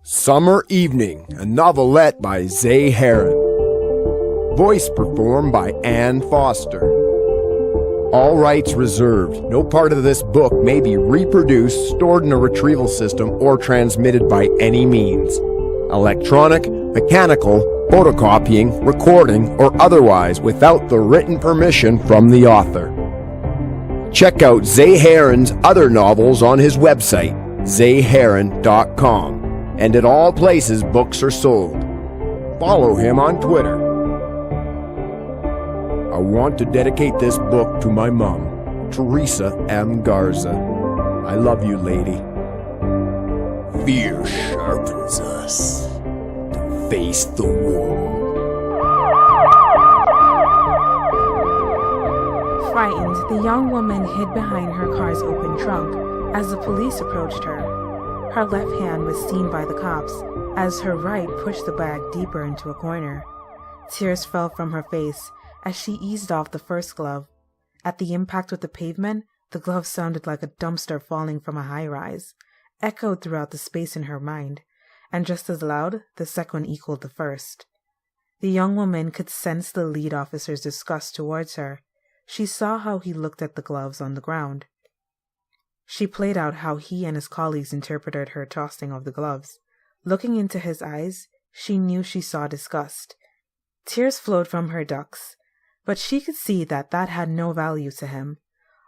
Summer Evening, a novelette by Heron. Voice performed by Anne Foster. All rights reserved. No part of this book may be reproduced, stored in a retrieval system, or transmitted by any means. Electronic, mechanical, photocopying, recording, or otherwise without the written permission from the author. Check out Heron's other novels on his website, heron.com. And at all places books are sold. Follow him on Twitter. I want to dedicate this book to my mom, Teresa M. Garza. I love you, lady. Fear sharpens us to face the world. Frightened, the young woman hid behind her car's open trunk as the police approached her. Her left hand was seen by the cops, as her right pushed the bag deeper into a corner. Tears fell from her face as she eased off the first glove. At the impact with the pavement, the glove sounded like a dumpster falling from a high-rise, echoed throughout the space in her mind, and just as loud, the second equaled the first. The young woman could sense the lead officer's disgust towards her. She saw how he looked at the gloves on the ground. She played out how he and his colleagues interpreted her tossing of the gloves. Looking into his eyes, she knew she saw disgust. Tears flowed from her ducts, but she could see that had no value to him.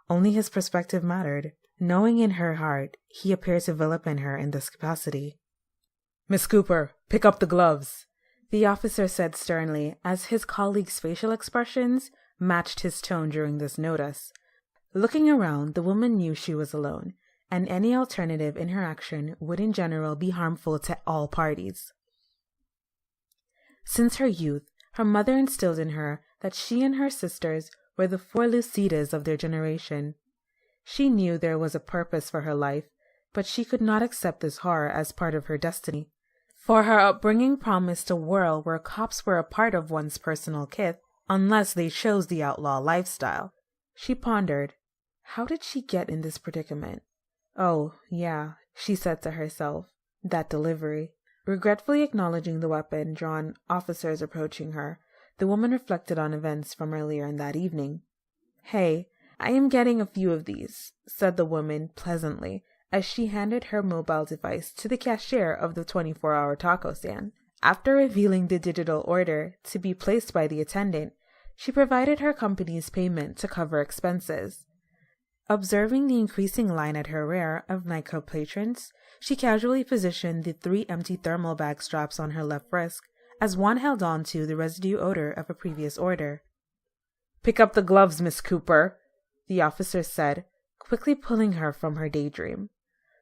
Only his perspective mattered. Knowing in her heart, he appeared to develop in her in this capacity. "Miss Cooper, pick up the gloves," the officer said sternly, as his colleague's facial expressions matched his tone during this notice. Looking around, the woman knew she was alone, and any alternative interaction would in general be harmful to all parties. Since her youth, her mother instilled in her that she and her sisters were the four Lucidas of their generation. She knew there was a purpose for her life, but she could not accept this horror as part of her destiny. For her upbringing promised a world where cops were a part of one's personal kith, unless they chose the outlaw lifestyle. She pondered. How did she get in this predicament? Oh, yeah, she said to herself, that delivery. Regretfully acknowledging the weapon-drawn officers approaching her, the woman reflected on events from earlier in that evening. "Hey, I am getting a few of these," said the woman pleasantly, as she handed her mobile device to the cashier of the 24-hour taco stand. After revealing the digital order to be placed by the attendant, she provided her company's payment to cover expenses. Observing the increasing line at her rear of nightclub patrons, she casually positioned the 3 empty thermal bag straps on her left wrist as one held on to the residue odor of a previous order. "Pick up the gloves, Miss Cooper," the officer said, quickly pulling her from her daydream.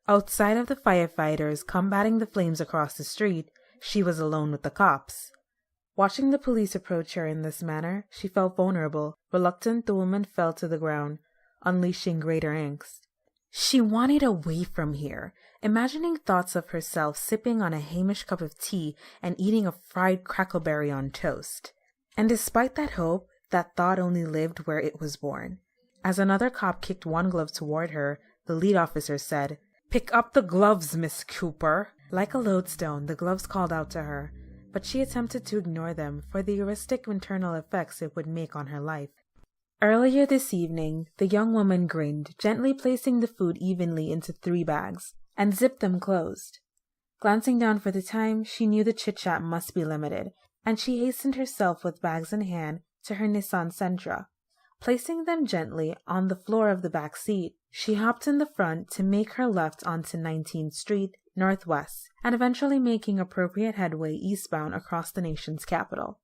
Outside of the firefighters combating the flames across the street, she was alone with the cops. Watching the police approach her in this manner, she felt vulnerable. Reluctant, the woman fell to the ground, unleashing greater angst. She wanted away from here, imagining thoughts of herself sipping on a Hamish cup of tea and eating a fried crackleberry on toast. And despite that hope, that thought only lived where it was born. As another cop kicked one glove toward her, the lead officer said, "Pick up the gloves, Miss Cooper." Like a lodestone, the gloves called out to her, but she attempted to ignore them for the heuristic internal effects it would make on her life. Earlier this evening, the young woman grinned, gently placing the food evenly into 3 bags, and zipped them closed. Glancing down for the time, she knew the chit-chat must be limited, and she hastened herself with bags in hand to her Nissan Sentra. Placing them gently on the floor of the back seat, she hopped in the front to make her left onto 19th Street, Northwest, and eventually making appropriate headway eastbound across the nation's capital.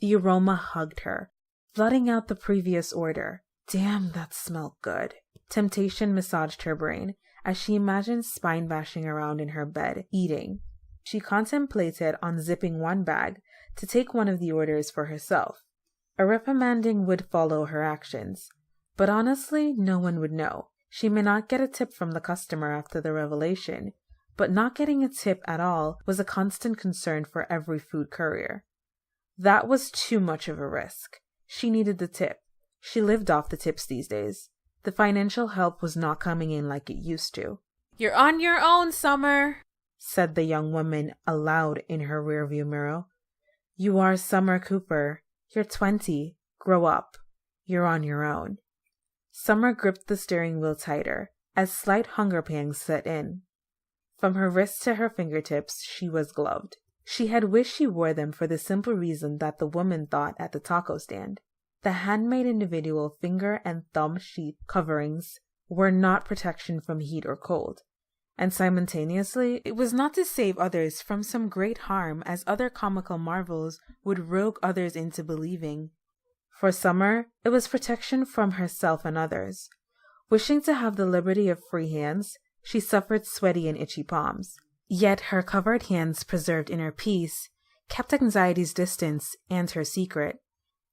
The aroma hugged her, flooding out the previous order. Damn, that smelled good. Temptation massaged her brain as she imagined spine bashing around in her bed, eating. She contemplated unzipping one bag to take one of the orders for herself. A reprimanding would follow her actions, but honestly, no one would know. She may not get a tip from the customer after the revelation, but not getting a tip at all was a constant concern for every food courier. That was too much of a risk. She needed the tip. She lived off the tips these days. The financial help was not coming in like it used to. "You're on your own, Summer," said the young woman aloud in her rearview mirror. "You are Summer Cooper. You're 20. Grow up. You're on your own." Summer gripped the steering wheel tighter as slight hunger pangs set in. From her wrists to her fingertips, she was gloved. She had wished she wore them for the simple reason that the woman thought at the taco stand. The handmade individual finger and thumb sheath coverings were not protection from heat or cold. And simultaneously, it was not to save others from some great harm as other comical marvels would rogue others into believing. For Summer, it was protection from herself and others. Wishing to have the liberty of free hands, she suffered sweaty and itchy palms. Yet her covered hands preserved inner peace, kept anxiety's distance and her secret,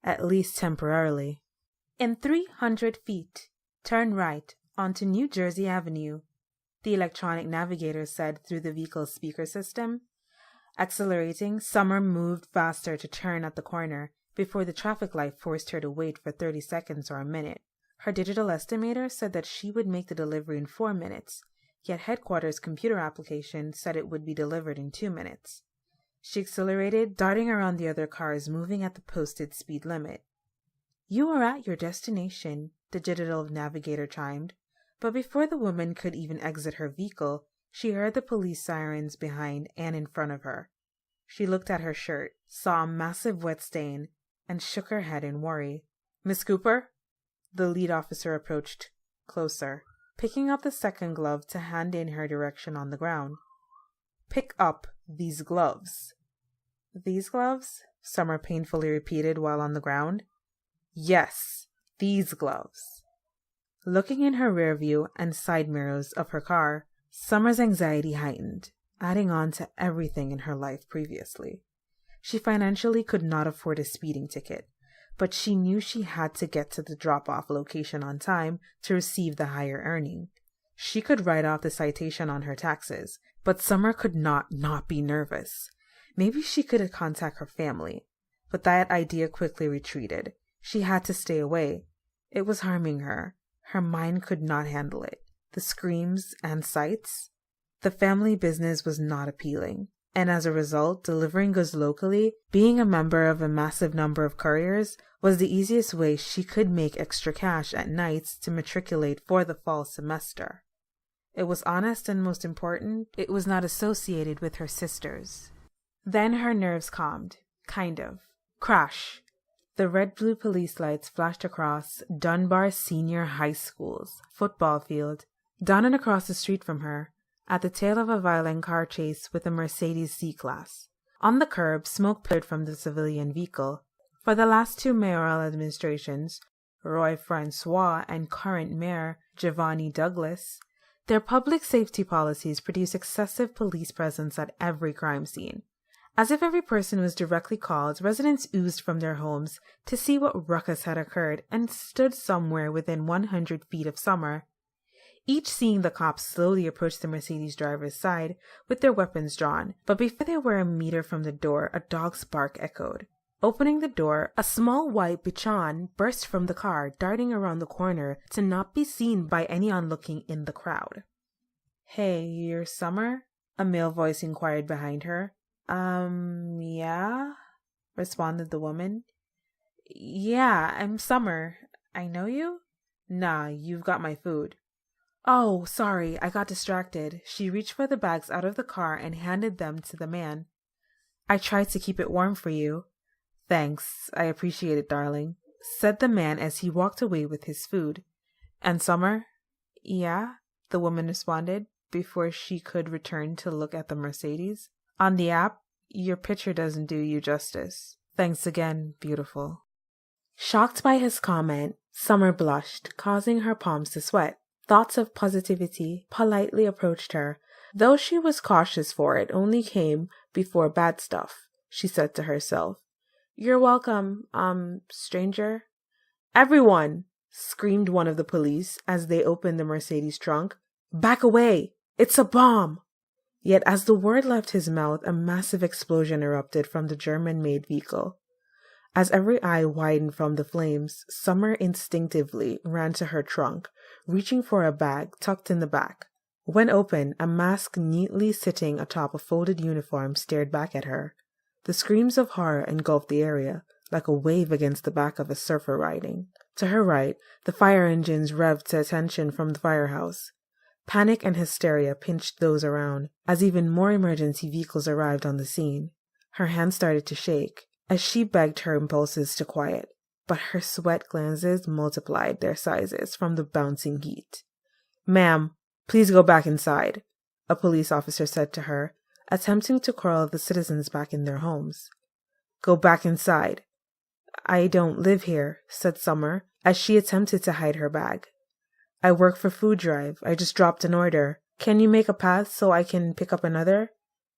at least temporarily. "In 300 feet, turn right onto New Jersey Avenue," the electronic navigator said through the vehicle's speaker system. Accelerating, Summer moved faster to turn at the corner before the traffic light forced her to wait for 30 seconds or a minute. Her digital estimator said that she would make the delivery in 4 minutes, yet headquarters' computer application said it would be delivered in 2 minutes. She accelerated, darting around the other cars moving at the posted speed limit. "You are at your destination," the digital navigator chimed. But before the woman could even exit her vehicle, she heard the police sirens behind and in front of her. She looked at her shirt, saw a massive wet stain, and shook her head in worry. "Miss Cooper?" The lead officer approached closer, picking up the second glove to hand in her direction on the ground. "Pick up these gloves." "These gloves?" Summer painfully repeated while on the ground. "Yes, these gloves." Looking in her rear view and side mirrors of her car, Summer's anxiety heightened, adding on to everything in her life previously. She financially could not afford a speeding ticket, but she knew she had to get to the drop-off location on time to receive the higher earning. She could write off the citation on her taxes, but Summer could not be nervous. Maybe she could contact her family, but that idea quickly retreated. She had to stay away. It was harming her. Her mind could not handle it. The screams and sights. The family business was not appealing, and as a result, delivering goods locally, being a member of a massive number of couriers, was the easiest way she could make extra cash at nights to matriculate for the fall semester. It was honest, and most important, it was not associated with her sisters. Then her nerves calmed. Kind of. Crash. The red-blue police lights flashed across Dunbar Senior High School's football field, down and across the street from her, at the tail of a violent car chase with a Mercedes C-Class. On the curb, smoke poured from the civilian vehicle. For the last 2 mayoral administrations, Roy Francois and current mayor Giovanni Douglas, their public safety policies produce excessive police presence at every crime scene. As if every person was directly called, residents oozed from their homes to see what ruckus had occurred and stood somewhere within 100 feet of Summer. Each seeing the cops slowly approach the Mercedes driver's side with their weapons drawn, but before they were a meter from the door, a dog's bark echoed. Opening the door, a small white bichon burst from the car, darting around the corner to not be seen by anyone looking in the crowd. "Hey, you're Summer?" a male voice inquired behind her. Yeah," responded the woman. "Yeah, I'm Summer. I know you?" "Nah, you've got my food." "Oh, sorry, I got distracted." She reached for the bags out of the car and handed them to the man. "I tried to keep it warm for you." "Thanks, I appreciate it, darling," said the man as he walked away with his food. "And Summer?" "Yeah," the woman responded, before she could return to look at the Mercedes. "On the app, your picture doesn't do you justice. Thanks again, beautiful." Shocked by his comment, Summer blushed, causing her palms to sweat. Thoughts of positivity politely approached her, though she was cautious, for it only came before bad stuff. She said to herself, "You're welcome, stranger." "Everyone!" screamed one of the police as they opened the Mercedes trunk. "Back away! It's a bomb!" Yet as the word left his mouth, a massive explosion erupted from the German-made vehicle. As every eye widened from the flames, Summer instinctively ran to her trunk, reaching for a bag tucked in the back. When open, a mask neatly sitting atop a folded uniform stared back at her. The screams of horror engulfed the area, like a wave against the back of a surfer riding. To her right, the fire engines revved to attention from the firehouse. Panic and hysteria pinched those around, as even more emergency vehicles arrived on the scene. Her hands started to shake, as she begged her impulses to quiet, but her sweat glances multiplied their sizes from the bouncing heat. "Ma'am, please go back inside," a police officer said to her, attempting to call the citizens back in their homes. "Go back inside." "I don't live here," said Summer, as she attempted to hide her bag. "I work for Food Drive. I just dropped an order. Can you make a path so I can pick up another?"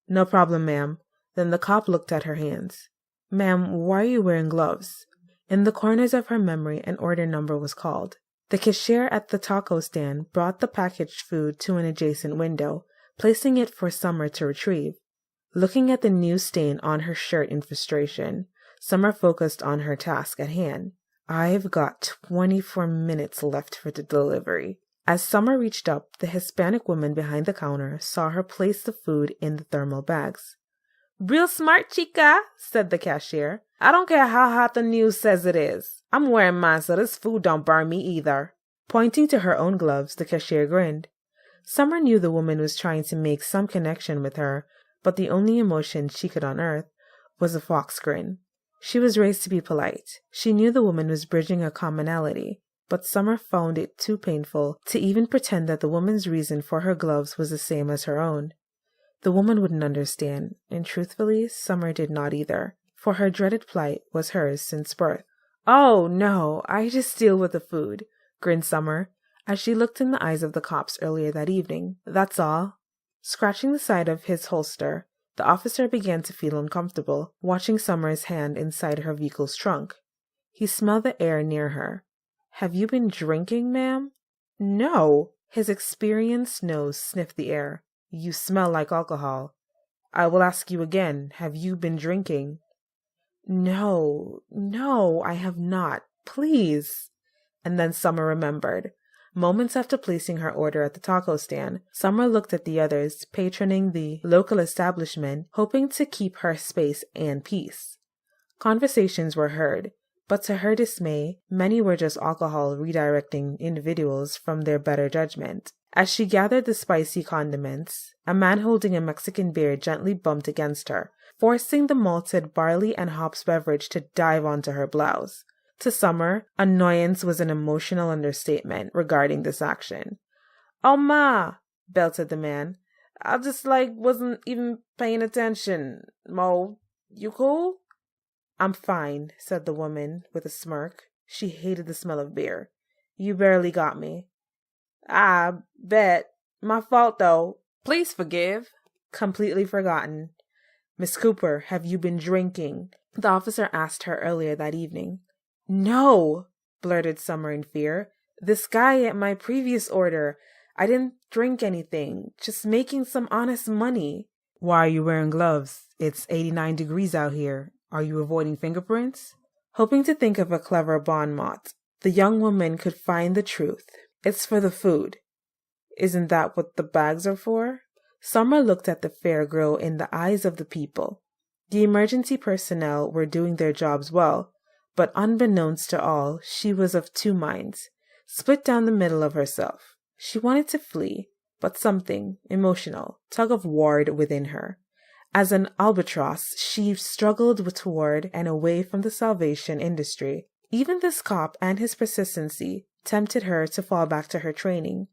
"No problem, ma'am." Then the cop looked at her hands. "Ma'am, why are you wearing gloves?" In the corners of her memory, an order number was called. The cashier at the taco stand brought the packaged food to an adjacent window, placing it for Summer to retrieve. Looking at the new stain on her shirt in frustration, Summer focused on her task at hand. "I've got 24 minutes left for the delivery." As Summer reached up, the Hispanic woman behind the counter saw her place the food in the thermal bags. "Real smart, chica," said the cashier. "I don't care how hot the news says it is. I'm wearing mine so this food don't burn me either." Pointing to her own gloves, the cashier grinned. Summer knew the woman was trying to make some connection with her, but the only emotion she could unearth was a fox grin. She was raised to be polite. She knew the woman was bridging a commonality, but Summer found it too painful to even pretend that the woman's reason for her gloves was the same as her own. The woman wouldn't understand, and truthfully, Summer did not either, for her dreaded plight was hers since birth. "Oh, no, I just deal with the food," grinned Summer, as she looked in the eyes of the cops earlier that evening. "That's all." Scratching the side of his holster, the officer began to feel uncomfortable, watching Summer's hand inside her vehicle's trunk. He smelled the air near her. "Have you been drinking, ma'am?" "No." His experienced nose sniffed the air. "You smell like alcohol." "I will ask you again. Have you been drinking?" No, I have not. Please." And then Summer remembered. Moments after placing her order at the taco stand, Summer looked at the others, patroning the local establishment, hoping to keep her space and peace. Conversations were heard, but to her dismay, many were just alcohol redirecting individuals from their better judgment. As she gathered the spicy condiments, a man holding a Mexican beer gently bumped against her, forcing the malted barley and hops beverage to dive onto her blouse. To Summer, annoyance was an emotional understatement regarding this action. "Oh, ma," belted the man. "I just, wasn't even paying attention. Mo, you cool?" "I'm fine," said the woman with a smirk. She hated the smell of beer. "You barely got me." "I bet. My fault, though. Please forgive." Completely forgotten. "Miss Cooper, have you been drinking?" the officer asked her earlier that evening. "No," blurted Summer in fear. "This guy at my previous order. I didn't drink anything. Just making some honest money." "Why are you wearing gloves? It's 89 degrees out here. Are you avoiding fingerprints?" Hoping to think of a clever bon mot, the young woman could find the truth. "It's for the food." "Isn't that what the bags are for?" Summer looked at the fair girl in the eyes of the people. The emergency personnel were doing their jobs well, but unbeknownst to all, she was of two minds, split down the middle of herself. She wanted to flee, but something, emotional, tug-of-warred within her. As an albatross, she struggled toward and away from the salvation industry. Even this cop and his persistency tempted her to fall back to her training.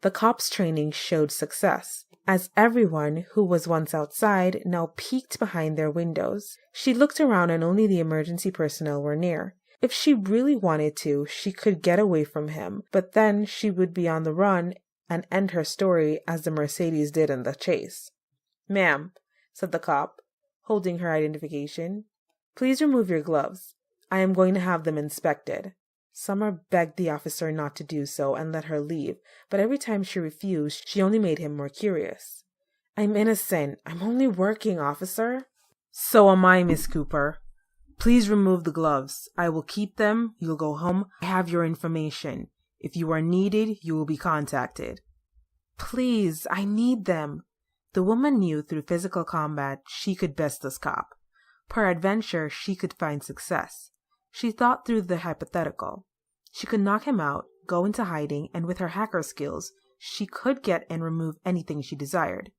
The cop's training showed success, as everyone who was once outside now peeked behind their windows. She looked around and only the emergency personnel were near. If she really wanted to, she could get away from him, but then she would be on the run and end her story as the Mercedes did in the chase. "Ma'am," said the cop, holding her identification, "please remove your gloves. I am going to have them inspected." Summer begged the officer not to do so and let her leave, but every time she refused, she only made him more curious. "I'm innocent. I'm only working, officer." "So am I, Miss Cooper. Please remove the gloves. I will keep them. You'll go home. I have your information. If you are needed, you will be contacted." Please, I need them. The woman knew through physical combat she could best this cop. Peradventure, she could find success. She thought through the hypothetical. She could knock him out, go into hiding, and with her hacker skills, she could get and remove anything she desired.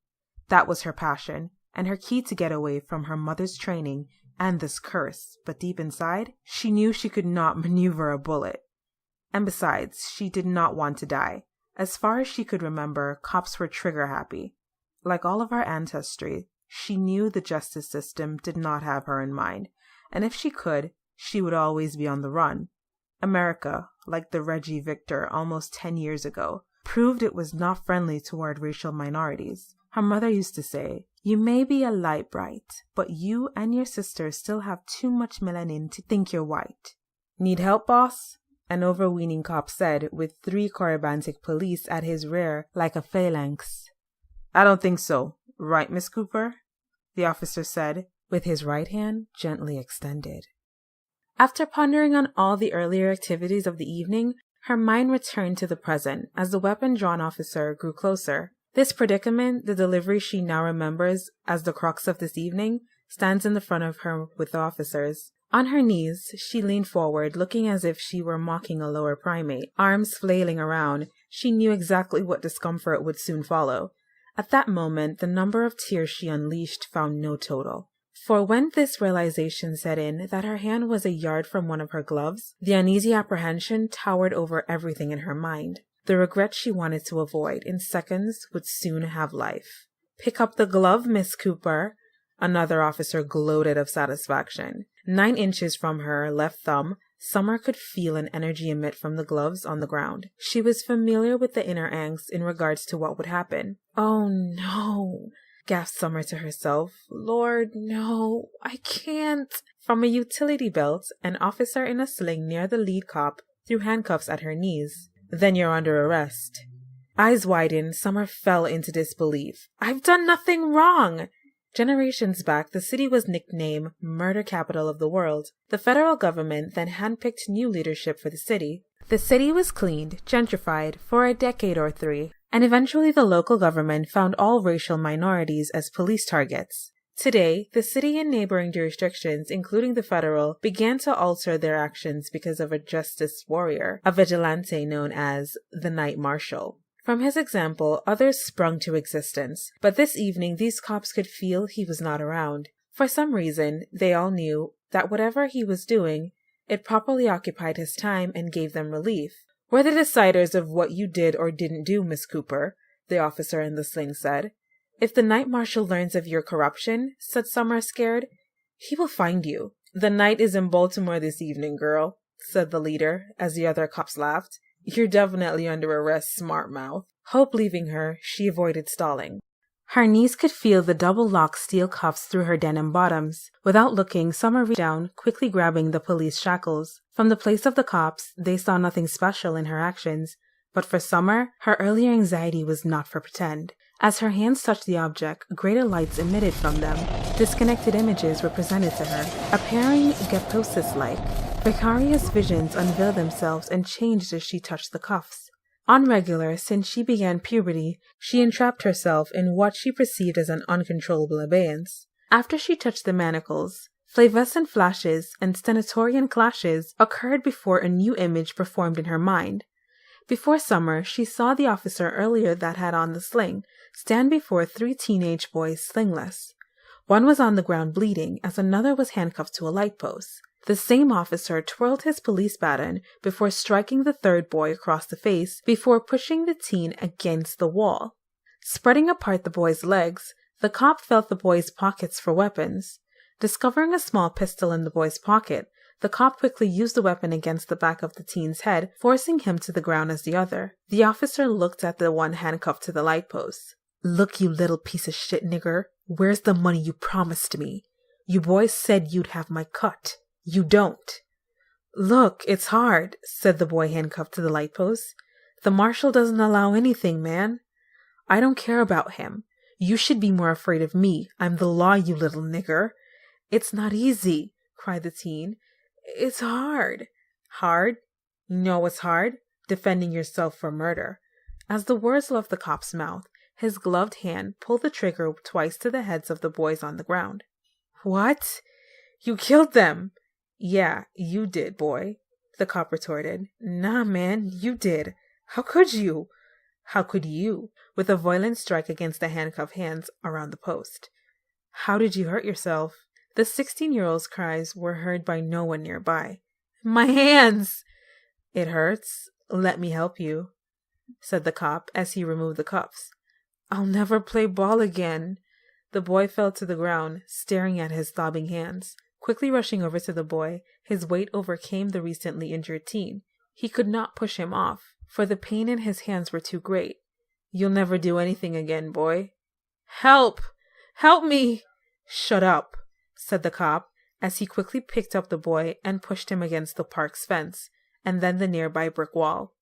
That was her passion, and her key to get away from her mother's training and this curse, but deep inside, she knew she could not maneuver a bullet. And besides, she did not want to die. As far as she could remember, cops were trigger-happy. Like all of our ancestry, she knew the justice system did not have her in mind, and if she could, she would always be on the run. America, like the Reggie Victor almost 10 years ago, proved it was not friendly toward racial minorities. Her mother used to say, "You may be a light bright, but you and your sister still have too much melanin to think you're white." "Need help, boss?" an overweening cop said, with 3 Corybantic police at his rear like a phalanx. "I don't think so. Right, Miss Cooper?" the officer said, with his right hand gently extended. After pondering on all the earlier activities of the evening, her mind returned to the present as the weapon-drawn officer grew closer. This predicament, the delivery she now remembers as the crux of this evening, stands in the front of her with the officers. On her knees, she leaned forward, looking as if she were mocking a lower primate. Arms flailing around, she knew exactly what discomfort would soon follow. At that moment, the number of tears she unleashed found no total. For when this realization set in that her hand was a yard from one of her gloves, the uneasy apprehension towered over everything in her mind. The regret she wanted to avoid in seconds would soon have life. "Pick up the glove, Miss Cooper," another officer gloated of satisfaction. 9 inches from her left thumb, Summer could feel an energy emit from the gloves on the ground. She was familiar with the inner angst in regards to what would happen. "Oh no," gasped Summer to herself. "Lord, no, I can't." From a utility belt, an officer in a sling near the lead cop threw handcuffs at her knees. "Then you're under arrest." Eyes widened, Summer fell into disbelief. "I've done nothing wrong!" Generations back, the city was nicknamed Murder Capital of the World. The federal government then handpicked new leadership for the city. The city was cleaned, gentrified, for a decade or 3, and eventually the local government found all racial minorities as police targets. Today, the city and neighboring jurisdictions, including the federal, began to alter their actions because of a justice warrior, a vigilante known as the Night Marshal. From his example, others sprung to existence, but this evening these cops could feel he was not around. For some reason, they all knew that whatever he was doing, it properly occupied his time and gave them relief. "We're the deciders of what you did or didn't do, Miss Cooper," the officer in the sling said. "If the Night Marshal learns of your corruption," said Summer, scared, "he will find you." "The night is in Baltimore this evening, girl," said the leader, as the other cops laughed. "You're definitely under arrest, smart mouth." Hope leaving her, she avoided stalling. Her knees could feel the double-locked steel cuffs through her denim bottoms. Without looking, Summer reached down, quickly grabbing the police shackles. From the place of the cops, they saw nothing special in her actions. But for Summer, her earlier anxiety was not for pretend. As her hands touched the object, greater lights emitted from them. Disconnected images were presented to her, appearing gaptosis-like. Vicarious visions unveiled themselves and changed as she touched the cuffs. On regular, since she began puberty, she entrapped herself in what she perceived as an uncontrollable abeyance. After she touched the manacles, flavescent flashes and stentorian clashes occurred before a new image performed in her mind. Before Summer, she saw the officer earlier that had on the sling stand before 3 teenage boys slingless. One was on the ground bleeding, as another was handcuffed to a light post. The same officer twirled his police baton before striking the 3rd boy across the face before pushing the teen against the wall. Spreading apart the boy's legs, the cop felt the boy's pockets for weapons. Discovering a small pistol in the boy's pocket, the cop quickly used the weapon against the back of the teen's head, forcing him to the ground as the other. The officer looked at the one handcuffed to the light post. "Look, you little piece of shit nigger, where's the money you promised me? You boys said you'd have my cut. You don't." "Look, it's hard," said the boy handcuffed to the light post. "The marshal doesn't allow anything, man." "I don't care about him. You should be more afraid of me. I'm the law, you little nigger." "It's not easy," cried the teen. "It's hard." "Hard? You know what's hard? Defending yourself for murder." As the words left the cop's mouth, his gloved hand pulled the trigger twice to the heads of the boys on the ground. What? You killed them! Yeah, you did, boy, the cop retorted. Nah, man, you did. How could you? How could you? With a violent strike against the handcuffed hands around the post. How did you hurt yourself? The 16-year-old's cries were heard by no one nearby. My hands! It hurts. Let me help you, said the cop as he removed the cuffs. I'll never play ball again. The boy fell to the ground, staring at his throbbing hands. Quickly rushing over to the boy, his weight overcame the recently injured teen. He could not push him off, for the pain in his hands were too great. You'll never do anything again, boy. Help! Help me! Shut up, said the cop, as he quickly picked up the boy and pushed him against the park's fence, and then the nearby brick wall.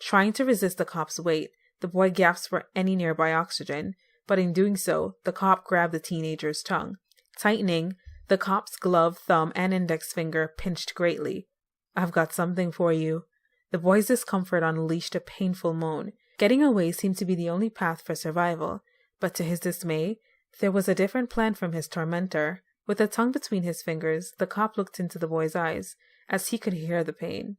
Trying to resist the cop's weight, the boy gasped for any nearby oxygen, but in doing so, the cop grabbed the teenager's tongue. Tightening, the cop's glove, thumb, and index finger pinched greatly. I've got something for you. The boy's discomfort unleashed a painful moan. Getting away seemed to be the only path for survival, but to his dismay, there was a different plan from his tormentor. With a tongue between his fingers, the cop looked into the boy's eyes, as he could hear the pain.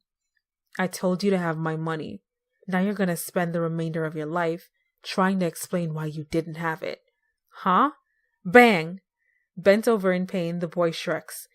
I told you to have my money. Now you're going to spend the remainder of your life trying to explain why you didn't have it. Huh? Bang! Bent over in pain, the boy shrieks.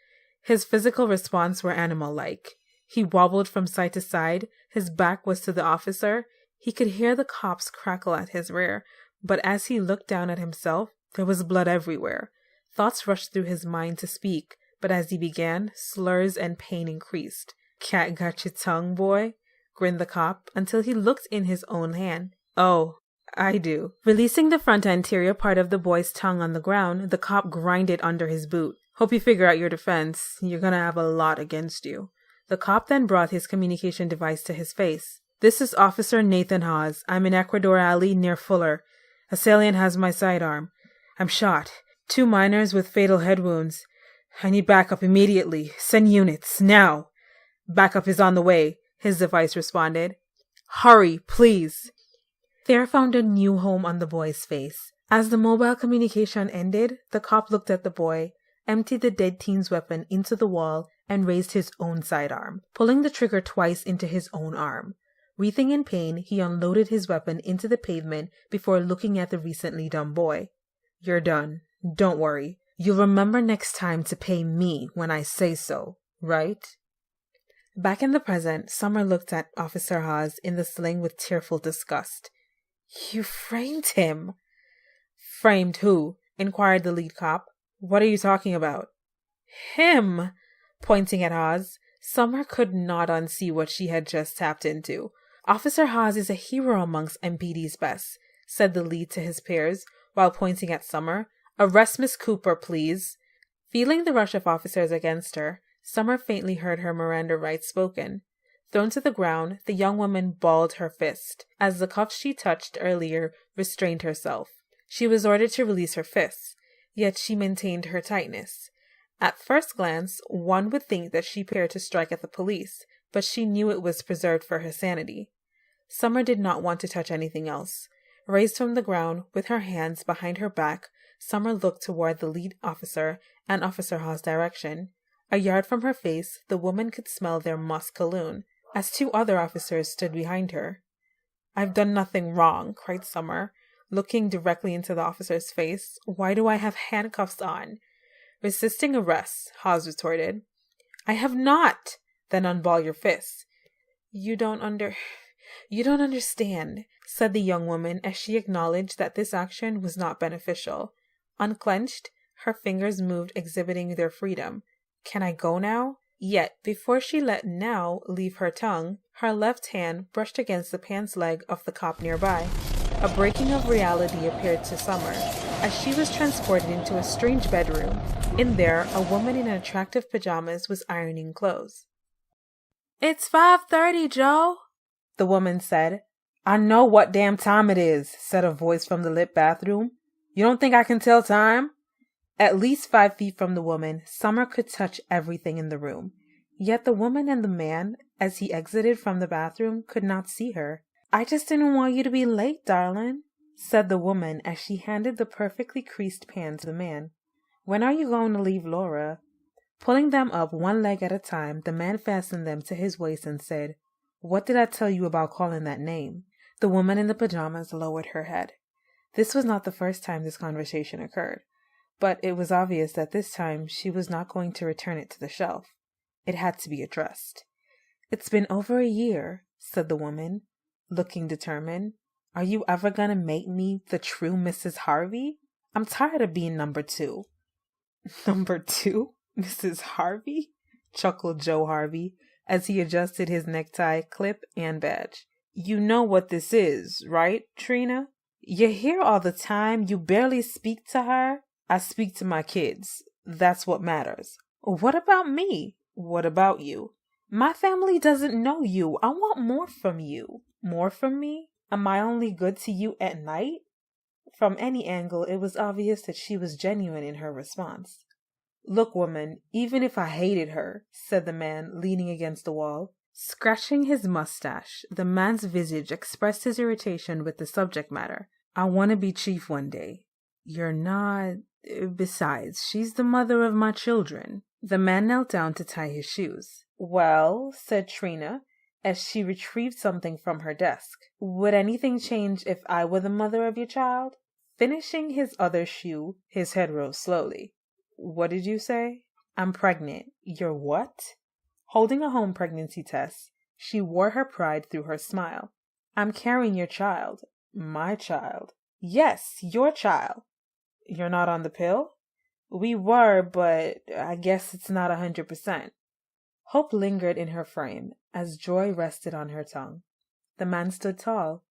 His physical response were animal-like. He wobbled from side to side. His back was to the officer. He could hear the cops crackle at his rear, but as he looked down at himself, there was blood everywhere. Thoughts rushed through his mind to speak, but as he began, slurs and pain increased. Cat got your tongue, boy? Grinned the cop, until he looked in his own hand. Oh, I do. Releasing the front anterior part of the boy's tongue on the ground, the cop grinded under his boot. Hope you figure out your defense. You're gonna have a lot against you. The cop then brought his communication device to his face. This is Officer Nathan Hawes. I'm in Ecuador Alley near Fuller. Assailant has my sidearm. I'm shot. 2 minors with fatal head wounds. I need backup immediately. Send units, now. Backup is on the way, his device responded. Hurry, please. Fear found a new home on the boy's face. As the mobile communication ended, the cop looked at the boy, emptied the dead teen's weapon into the wall, and raised his own sidearm, pulling the trigger twice into his own arm. Wreathing in pain, he unloaded his weapon into the pavement before looking at the recently dumb boy. You're done. Don't worry. You'll remember next time to pay me when I say so, right? Back in the present, Summer looked at Officer Hawes in the sling with tearful disgust. You framed him. Framed who? Inquired the lead cop. What are you talking about? Him. Pointing at Hawes, Summer could not unsee what she had just tapped into. Officer Hawes is a hero amongst MPD's best, said the lead to his peers, while pointing at Summer. Arrest Miss Cooper, please. Feeling the rush of officers against her, Summer faintly heard her Miranda rights spoken. Thrown to the ground, the young woman balled her fist, as the cuffs she touched earlier restrained herself. She was ordered to release her fists, yet she maintained her tightness. At first glance, one would think that she prepared to strike at the police, but she knew it was preserved for her sanity. Summer did not want to touch anything else. Raised from the ground, with her hands behind her back, Summer looked toward the lead officer and Officer Hawes' direction. A yard from her face, the woman could smell their musk cologne, as 2 other officers stood behind her. I've done nothing wrong, cried Summer, looking directly into the officer's face. Why do I have handcuffs on? Resisting arrest, Hawes retorted. I have not. Then unball your fists. You don't understand, said the young woman as she acknowledged that this action was not beneficial. Unclenched, her fingers moved, exhibiting their freedom. Can I go now? Yet, before she let now leave her tongue, her left hand brushed against the pants leg of the cop nearby. A breaking of reality appeared to Summer, as she was transported into a strange bedroom. In there, a woman in attractive pajamas was ironing clothes. It's 5:30, Joe, the woman said. I know what damn time it is, said a voice from the lit bathroom. You don't think I can tell time? At least 5 feet from the woman, Summer could touch everything in the room. Yet the woman and the man, as he exited from the bathroom, could not see her. I just didn't want you to be late, darling, said the woman as she handed the perfectly creased pan to the man. When are you going to leave Laura? Pulling them up one leg at a time, the man fastened them to his waist and said, What did I tell you about calling that name? The woman in the pajamas lowered her head. This was not the first time this conversation occurred, but it was obvious that this time she was not going to return it to the shelf. It had to be addressed. It's been over a year, said the woman, looking determined. Are you ever going to make me the true Mrs. Harvey? I'm tired of being number 2. Number 2? Mrs. Harvey? Chuckled Joe Harvey as he adjusted his necktie, clip, and badge. You know what this is, right, Trina? You're here all the time. You barely speak to her. I speak to my kids. That's what matters. What about me? What about you? My family doesn't know you. I want more from you. More from me? Am I only good to you at night? From any angle, it was obvious that she was genuine in her response. Look, woman, even if I hated her, said the man, leaning against the wall. Scratching his mustache, the man's visage expressed his irritation with the subject matter. I want to be chief one day. You're not... Besides, she's the mother of my children. The man knelt down to tie his shoes. Well, said Trina, as she retrieved something from her desk. Would anything change if I were the mother of your child? Finishing his other shoe, his head rose slowly. What did you say? I'm pregnant. You're what? Holding a home pregnancy test, she wore her pride through her smile. I'm carrying your child. My child. Yes, your child. You're not on the pill? We were, but I guess it's not 100%. Hope lingered in her frame as joy rested on her tongue. The man stood tall.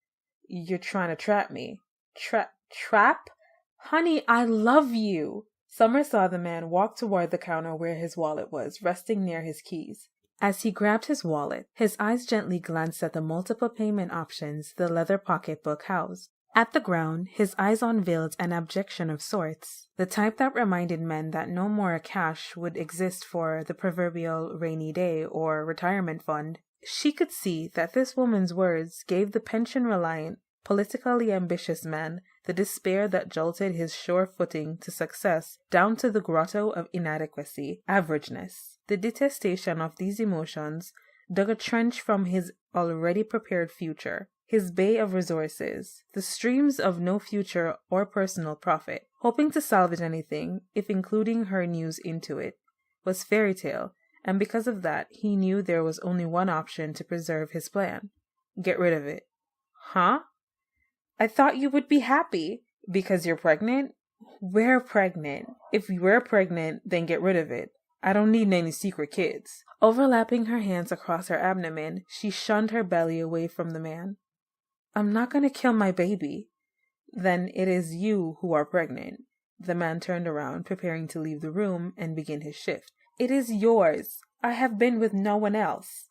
You're trying to trap me. Trap? Honey, I love you. Summer saw the man walk toward the counter where his wallet was, resting near his keys. As he grabbed his wallet, his eyes gently glanced at the multiple payment options the leather pocketbook housed. At the ground, his eyes unveiled an abjection of sorts, the type that reminded men that no more cash would exist for the proverbial rainy day or retirement fund. She could see that this woman's words gave the pension-reliant, politically ambitious man the despair that jolted his sure footing to success down to the grotto of inadequacy, averageness. The detestation of these emotions dug a trench from his already prepared future, his bay of resources, the streams of no future or personal profit. Hoping to salvage anything, if including her news into it, was fairy tale, and because of that, he knew there was only one option to preserve his plan. Get rid of it. Huh? I thought you would be happy. Because you're pregnant? We're pregnant. If we're pregnant, then get rid of it. I don't need any secret kids. Overlapping her hands across her abdomen, she shunned her belly away from the man. I'm not going to kill my baby. Then it is you who are pregnant. The man turned around, preparing to leave the room and begin his shift. It is yours. I have been with no one else.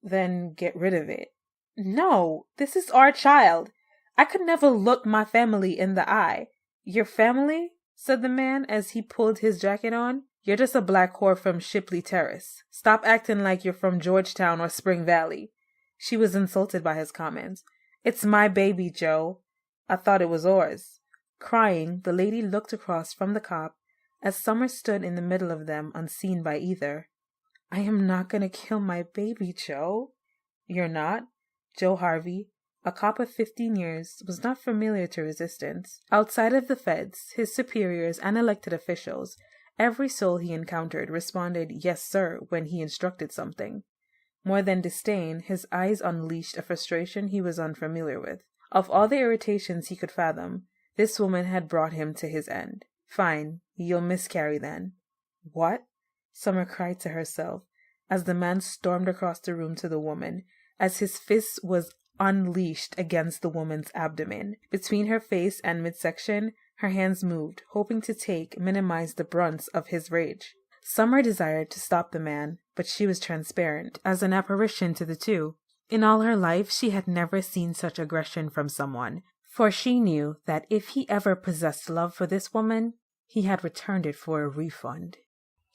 Then get rid of it. No, this is our child. I could never look my family in the eye. Your family? Said the man as he pulled his jacket on. You're just a black whore from Shipley Terrace. Stop acting like you're from Georgetown or Spring Valley. She was insulted by his comments. It's my baby, Joe. I thought it was ours. Crying, the lady looked across from the cop as Summer stood in the middle of them, unseen by either. I am not going to kill my baby, Joe. You're not? Joe Harvey, a cop of 15 years, was not familiar to resistance. Outside of the feds, his superiors, and elected officials, every soul he encountered responded, yes, sir, when he instructed something. More than disdain, his eyes unleashed a frustration he was unfamiliar with. Of all the irritations he could fathom, this woman had brought him to his end. Fine, you'll miscarry then. What? Summer cried to herself, as the man stormed across the room to the woman, as his fist was unleashed against the woman's abdomen. Between her face and midsection, her hands moved, hoping to minimize the brunt of his rage. Summer desired to stop the man, but she was transparent, as an apparition to the two. In all her life, she had never seen such aggression from someone, for she knew that if he ever possessed love for this woman, he had returned it for a refund.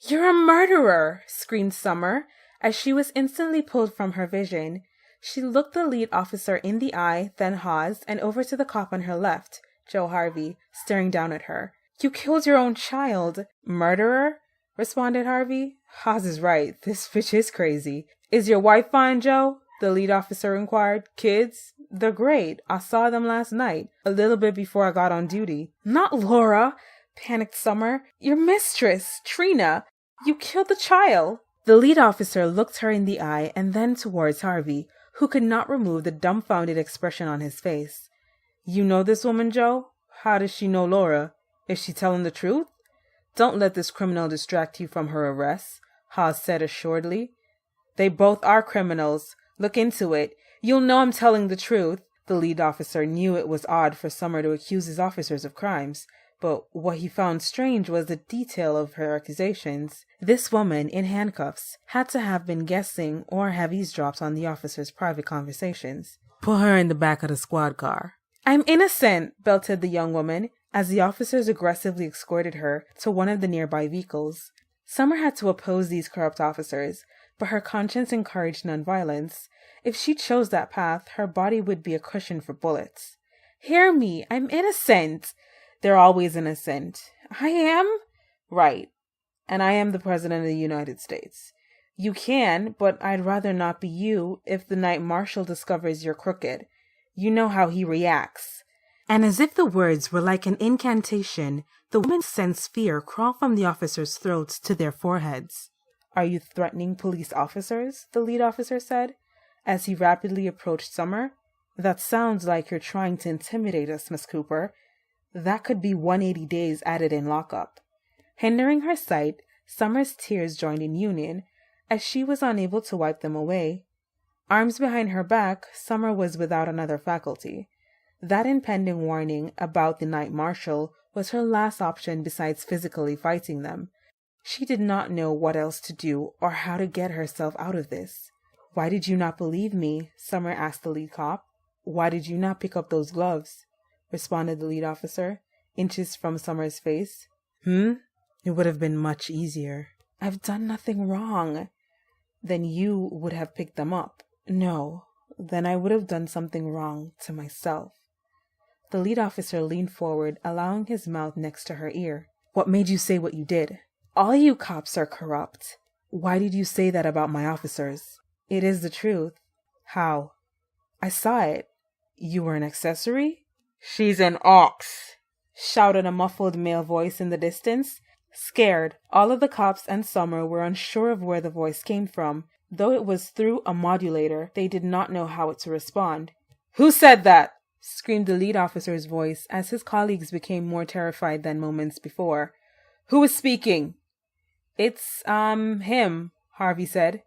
You're a murderer! Screamed Summer, as she was instantly pulled from her vision. She looked the lead officer in the eye, then Haas, and over to the cop on her left, Joe Harvey, staring down at her. "You killed your own child." "Murderer?" responded Harvey. "Haas is right. This bitch is crazy." "Is your wife fine, Joe?" the lead officer inquired. "Kids?" "They're great. I saw them last night, a little bit before I got on duty." "Not Laura!" panicked Summer. "Your mistress, Trina. You killed the child." The lead officer looked her in the eye and then towards Harvey, who could not remove the dumbfounded expression on his face. "You know this woman, Joe? How does she know Laura? Is she telling the truth?" "Don't let this criminal distract you from her arrest," Haas said assuredly. "They both are criminals. Look into it. You'll know I'm telling the truth." The lead officer knew it was odd for Summer to accuse his officers of crimes, but what he found strange was the detail of her accusations. This woman, in handcuffs, had to have been guessing or have eavesdropped on the officers' private conversations. "Put her in the back of the squad car." "I'm innocent," belted the young woman, as the officers aggressively escorted her to one of the nearby vehicles. Summer had to oppose these corrupt officers, but her conscience encouraged nonviolence. If she chose that path, her body would be a cushion for bullets. "Hear me, I'm innocent." "They're always innocent." "I am?" "Right. And I am the President of the United States." "You can, but I'd rather not be you if the night marshal discovers you're crooked. You know how he reacts." And as if the words were like an incantation, the woman sensed fear crawl from the officers' throats to their foreheads. "Are you threatening police officers?" the lead officer said, as he rapidly approached Summer. "That sounds like you're trying to intimidate us, Miss Cooper. That could be 180 days added in lockup." Hindering her sight, Summer's tears joined in union, as she was unable to wipe them away. Arms behind her back, Summer was without another faculty. That impending warning about the night marshal was her last option besides physically fighting them. She did not know what else to do or how to get herself out of this. "Why did you not believe me?" Summer asked the lead cop. "Why did you not pick up those gloves?" responded the lead officer, inches from Summer's face. It would have been much easier." "I've done nothing wrong." "Then you would have picked them up." "No, then I would have done something wrong to myself." The lead officer leaned forward, allowing his mouth next to her ear. "What made you say what you did?" "All you cops are corrupt." "Why did you say that about my officers?" "It is the truth." "How?" "I saw it." "You were an accessory?" "She's an ox," shouted a muffled male voice in the distance. Scared, all of the cops and Summer were unsure of where the voice came from. Though it was through a modulator, they did not know how to respond. "Who said that?" screamed the lead officer's voice as his colleagues became more terrified than moments before. "Who is speaking?" "It's, him," Harvey said.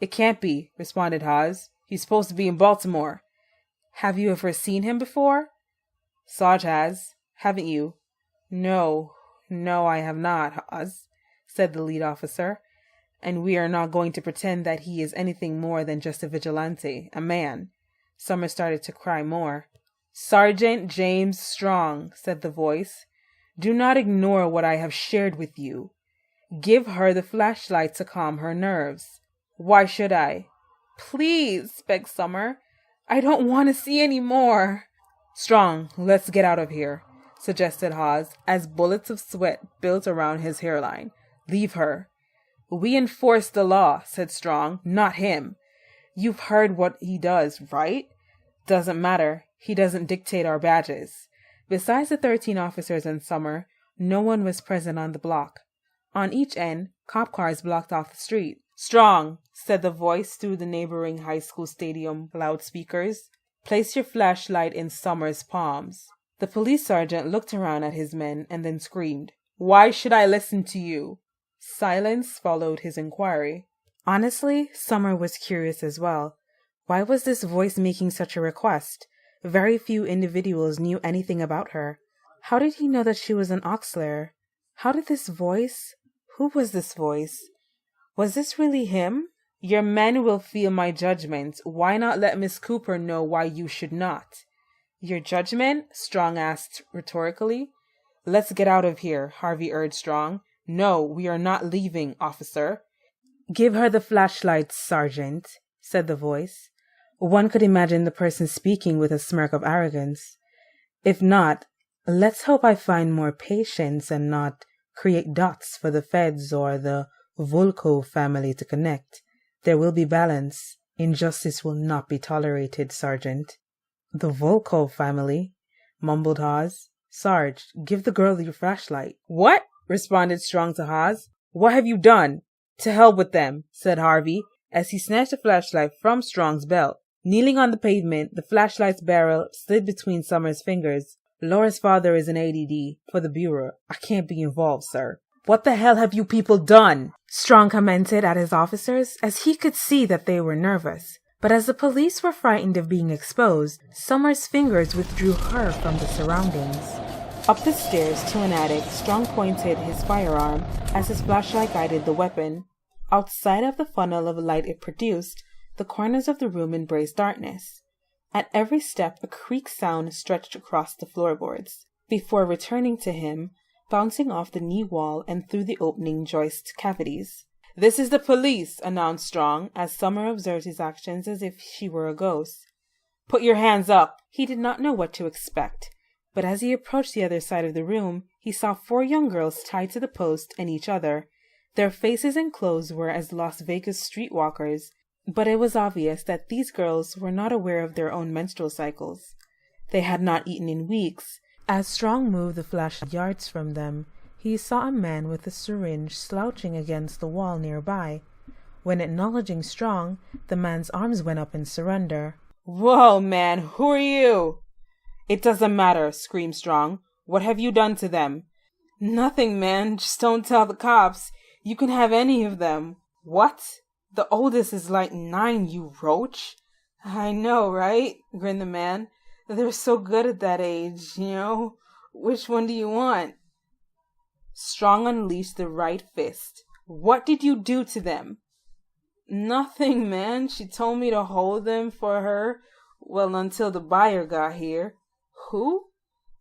"It can't be," responded Haas. "He's supposed to be in Baltimore." "Have you ever seen him before?" "Sarge has. Haven't you?" No, I have not, Haas," said the lead officer. "And we are not going to pretend that he is anything more than just a vigilante, a man." Summer started to cry more. "Sergeant James Strong," said the voice. "Do not ignore what I have shared with you. Give her the flashlight to calm her nerves." "Why should I?" "Please," begged Summer. "I don't want to see any more." "Strong, let's get out of here," suggested Haas, as bullets of sweat built around his hairline. "Leave her." "We enforce the law," said Strong, "not him. You've heard what he does, right? Doesn't matter. He doesn't dictate our badges." Besides the 13 officers and Summer, no one was present on the block. On each end, cop cars blocked off the street. "Strong," said the voice through the neighboring high school stadium loudspeakers, "place your flashlight in Summer's palms." The police sergeant looked around at his men and then screamed, "Why should I listen to you?" Silence followed his inquiry. Honestly, Summer was curious as well. Why was this voice making such a request? Very few individuals knew anything about her. How did he know that she was an Oxlair? How did this voice? Who was this voice? Was this really him? "Your men will feel my judgment. Why not let Miss Cooper know why you should not?" "Your judgment?" Strong asked rhetorically. "Let's get out of here," Harvey urged Strong. "No, we are not leaving, officer." "Give her the flashlight, Sergeant," said the voice. One could imagine the person speaking with a smirk of arrogance. If not, let's hope I find more patience and not create dots for the feds or the Volkov family to connect. There will be balance. Injustice will not be tolerated, Sergeant. The Volkov family, mumbled Hawes. Sarge, give the girl your flashlight. What? Responded Strong to Hawes. What have you done? To hell with them, said Harvey, as he snatched the flashlight from Strong's belt. Kneeling on the pavement, the flashlight's barrel slid between Summers' fingers. Laura's father is an ADD for the Bureau. I can't be involved, sir. What the hell have you people done? Strong commented at his officers, as he could see that they were nervous. But as the police were frightened of being exposed, Summers' fingers withdrew her from the surroundings. Up the stairs to an attic, Strong pointed his firearm as his flashlight guided the weapon. Outside of the funnel of light it produced, the corners of the room embraced darkness. At every step, a creak sound stretched across the floorboards, before returning to him, bouncing off the knee wall and through the opening joist cavities. This is the police, announced Strong, as Summer observed his actions as if she were a ghost. Put your hands up. He did not know what to expect, but as he approached the other side of the room, he saw 4 young girls tied to the post and each other. Their faces and clothes were as Las Vegas streetwalkers, but it was obvious that these girls were not aware of their own menstrual cycles. They had not eaten in weeks. As Strong moved the flashlight yards from them, he saw a man with a syringe slouching against the wall nearby. When acknowledging Strong, the man's arms went up in surrender. Whoa, man, who are you? It doesn't matter, screamed Strong. What have you done to them? Nothing, man. Just don't tell the cops. You can have any of them. What? The oldest is like 9, you roach. I know, right? Grinned the man. They're so good at that age, you know. Which one do you want? Strong unleashed the right fist. What did you do to them? Nothing, man. She told me to hold them for her. Well, until the buyer got here. Who?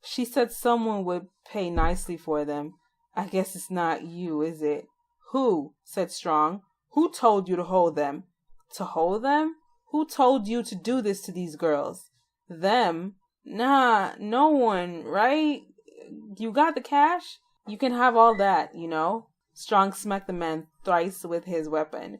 She said someone would pay nicely for them. I guess it's not you, is it? Who? Said Strong. Who told you to hold them? To hold them? Who told you to do this to these girls? Them? Nah, no one, right? You got the cash? You can have all that, you know. Strong smacked the man thrice with his weapon.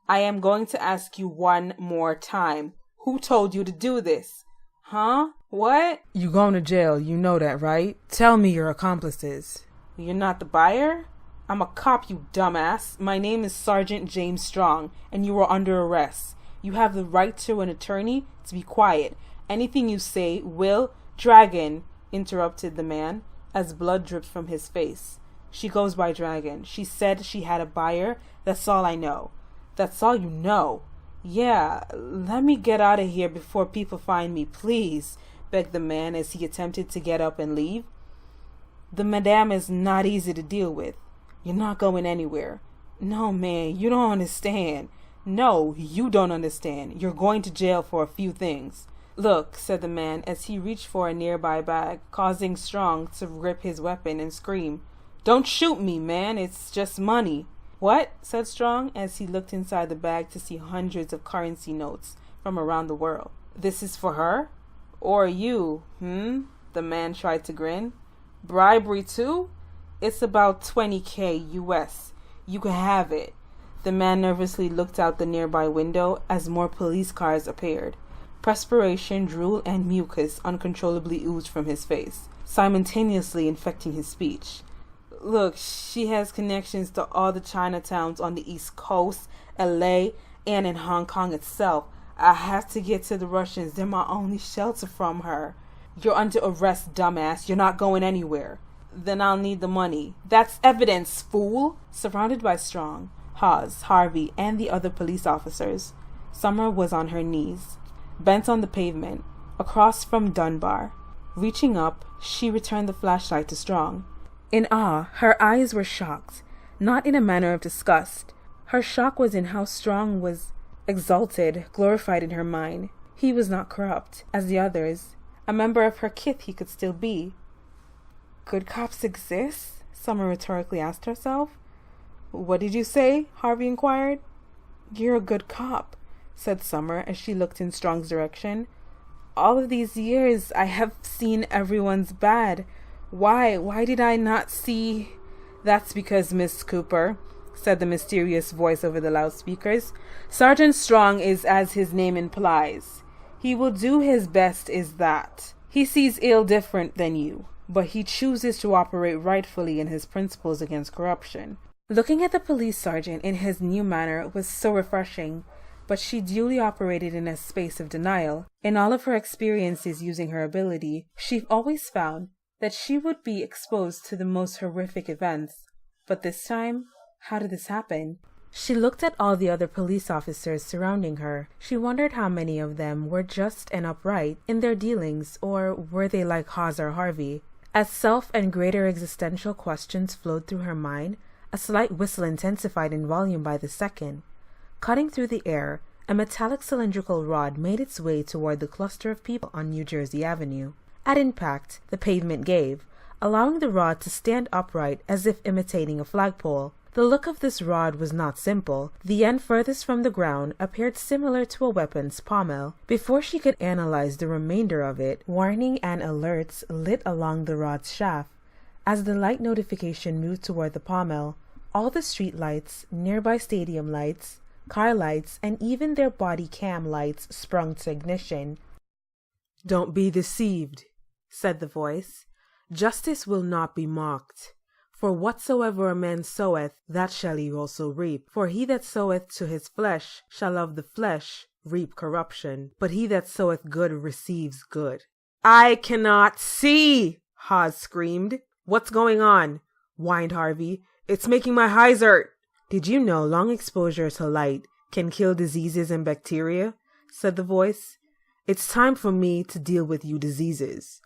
I am going to ask you one more time. Who told you to do this? Huh? What? You going to jail, you know that, right? Tell me your accomplices. You're not the buyer? I'm a cop, you dumbass. My name is Sergeant James Strong, and you are under arrest. You have the right to an attorney to be quiet. Anything you say will... Dragon, interrupted the man, as blood dripped from his face. She goes by Dragon. She said she had a buyer. That's all I know. That's all you know. Yeah, let me get out of here before people find me, please, begged the man as he attempted to get up and leave. The madame is not easy to deal with. You're not going anywhere. No, man, you don't understand. No, you don't understand. You're going to jail for a few things. Look, said the man as he reached for a nearby bag, causing Strong to grip his weapon and scream. Don't shoot me, man. It's just money. What? Said Strong as he looked inside the bag to see hundreds of currency notes from around the world. This is for her? Or you, The man tried to grin. Bribery too? It's about $20,000 US. You can have it. The man nervously looked out the nearby window as more police cars appeared. Perspiration, drool, and mucus uncontrollably oozed from his face, simultaneously infecting his speech. Look, she has connections to all the Chinatowns on the East Coast, LA, and in Hong Kong itself. I have to get to the Russians. They're my only shelter from her. You're under arrest, dumbass. You're not going anywhere. Then I'll need the money. That's evidence, fool! Surrounded by Strong, Hawes, Harvey, and the other police officers, Summer was on her knees, bent on the pavement, across from Dunbar. Reaching up, she returned the flashlight to Strong. In awe, her eyes were shocked, not in a manner of disgust. Her shock was in how Strong was exalted, glorified in her mind. He was not corrupt, as the others. A member of her kith he could still be. Good cops exist? Summer rhetorically asked herself. What did you say? Harvey inquired. You're a good cop. said Summer as she looked in Strong's direction. All of these years I have seen everyone's bad. Why did I not see? That's because, Miss Cooper, said the mysterious voice over the loudspeakers. Sergeant Strong is as his name implies. He will do his best, is that. He sees ill different than you, but he chooses to operate rightfully in his principles against corruption. Looking at the police sergeant in his new manner was so refreshing, but she duly operated in a space of denial. In all of her experiences using her ability, she always found that she would be exposed to the most horrific events. But this time, how did this happen? She looked at all the other police officers surrounding her. She wondered how many of them were just and upright in their dealings, or were they like Hawes or Harvey? As self and greater existential questions flowed through her mind, a slight whistle intensified in volume by the second. Cutting through the air, a metallic cylindrical rod made its way toward the cluster of people on New Jersey Avenue. At impact, the pavement gave, allowing the rod to stand upright as if imitating a flagpole. The look of this rod was not simple. The end furthest from the ground appeared similar to a weapon's pommel. Before she could analyze the remainder of it, warning and alerts lit along the rod's shaft. As the light notification moved toward the pommel, all the street lights, nearby stadium lights, car lights, and even their body cam lights sprung to ignition. "Don't be deceived," said the voice. "Justice will not be mocked. For whatsoever a man soweth, that shall he also reap. For he that soweth to his flesh shall of the flesh reap corruption, but he that soweth good receives good." "I cannot see!" Hawes screamed. "What's going on?" whined Harvey. "It's making my eyes hurt." "Did you know long exposure to light can kill diseases and bacteria?" said the voice. "It's time for me to deal with you diseases."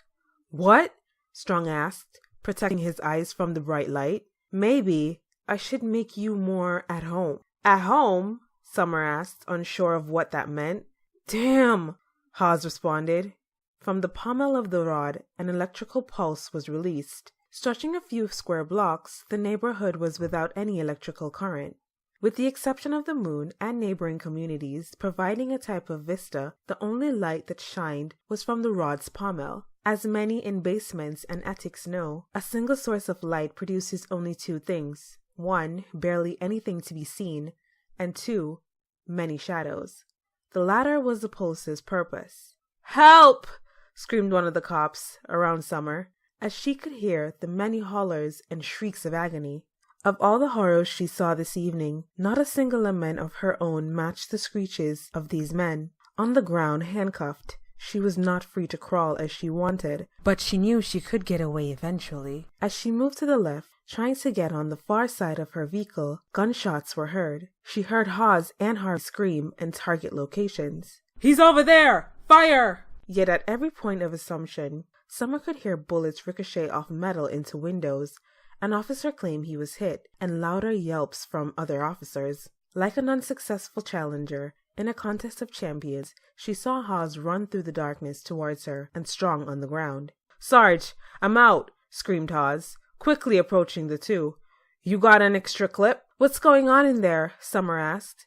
"What?" Strong asked, protecting his eyes from the bright light. "Maybe I should make you more at home." "At home?" Summer asked, unsure of what that meant. "Damn!" Hawes responded. From the pommel of the rod, an electrical pulse was released. Stretching a few square blocks, the neighborhood was without any electrical current. With the exception of the moon and neighboring communities providing a type of vista, the only light that shined was from the rod's pommel. As many in basements and attics know, a single source of light produces only two things. One, barely anything to be seen, and two, many shadows. The latter was the pulse's purpose. "Help!" screamed one of the cops around Summer, as she could hear the many hollers and shrieks of agony. Of all the horrors she saw this evening, not a single lament of her own matched the screeches of these men. On the ground, handcuffed, she was not free to crawl as she wanted, but she knew she could get away eventually. As she moved to the left, trying to get on the far side of her vehicle, gunshots were heard. She heard Hawes and Harvey scream and target locations. "He's over there! Fire!" Yet at every point of assumption, Summer could hear bullets ricochet off metal into windows. An officer claimed he was hit, and louder yelps from other officers. Like an unsuccessful challenger in a contest of champions, she saw Hawes run through the darkness towards her and Strong on the ground. "Sarge, I'm out!" screamed Hawes, quickly approaching the two. "You got an extra clip?" "What's going on in there?" Summer asked.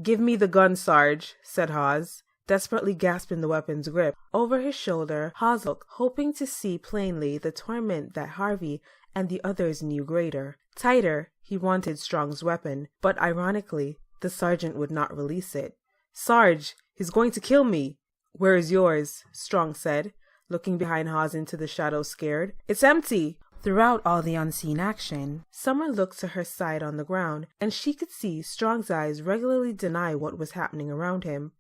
"Give me the gun, Sarge," said Hawes, desperately gasping the weapon's grip. Over his shoulder, Hawes looked, hoping to see plainly the torment that Harvey and the others knew greater. Tighter, he wanted Strong's weapon, but ironically, the sergeant would not release it. "Sarge, he's going to kill me." "Where is yours?" Strong said, looking behind Hawes into the shadows scared. "It's empty." Throughout all the unseen action, Summer looked to her side on the ground, and she could see Strong's eyes regularly deny what was happening around him.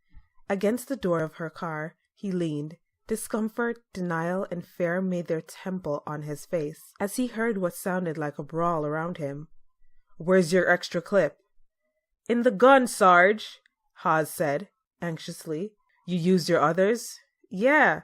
Against the door of her car, he leaned. Discomfort, denial, and fear made their temple on his face, as he heard what sounded like a brawl around him. "Where's your extra clip?" "In the gun, Sarge," Hawes said, anxiously. "You used your others?" "Yeah."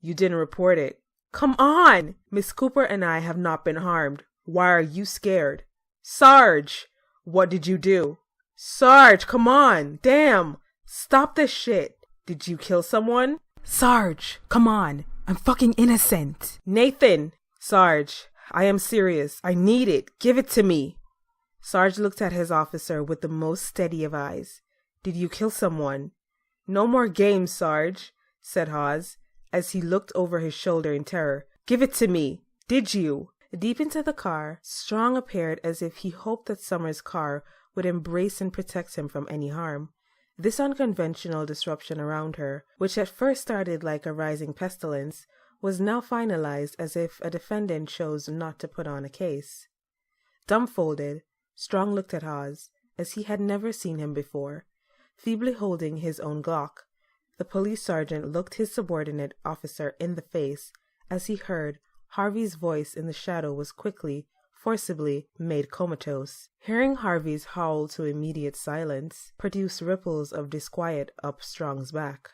"You didn't report it." "Come on! Miss Cooper and I have not been harmed. Why are you scared?" "Sarge!" "What did you do?" "Sarge, come on! Damn! Stop this shit! Did you kill someone?" "Sarge, come on! I'm fucking innocent!" "Nathan!" "Sarge, I am serious. I need it. Give it to me." Sarge looked at his officer with the most steady of eyes. "Did you kill someone?" "No more games, Sarge," said Hawes, as he looked over his shoulder in terror. "Give it to me. Did you?" Deep into the car, Strong appeared as if he hoped that Summer's car would embrace and protect him from any harm. This unconventional disruption around her, which at first started like a rising pestilence, was now finalized as if a defendant chose not to put on a case. Dumbfolded, Strong looked at Hawes, as he had never seen him before, feebly holding his own Glock. The police sergeant looked his subordinate officer in the face as he heard Harvey's voice in the shadow was quickly, forcibly made comatose. Hearing Harvey's howl to immediate silence produced ripples of disquiet up Strong's back.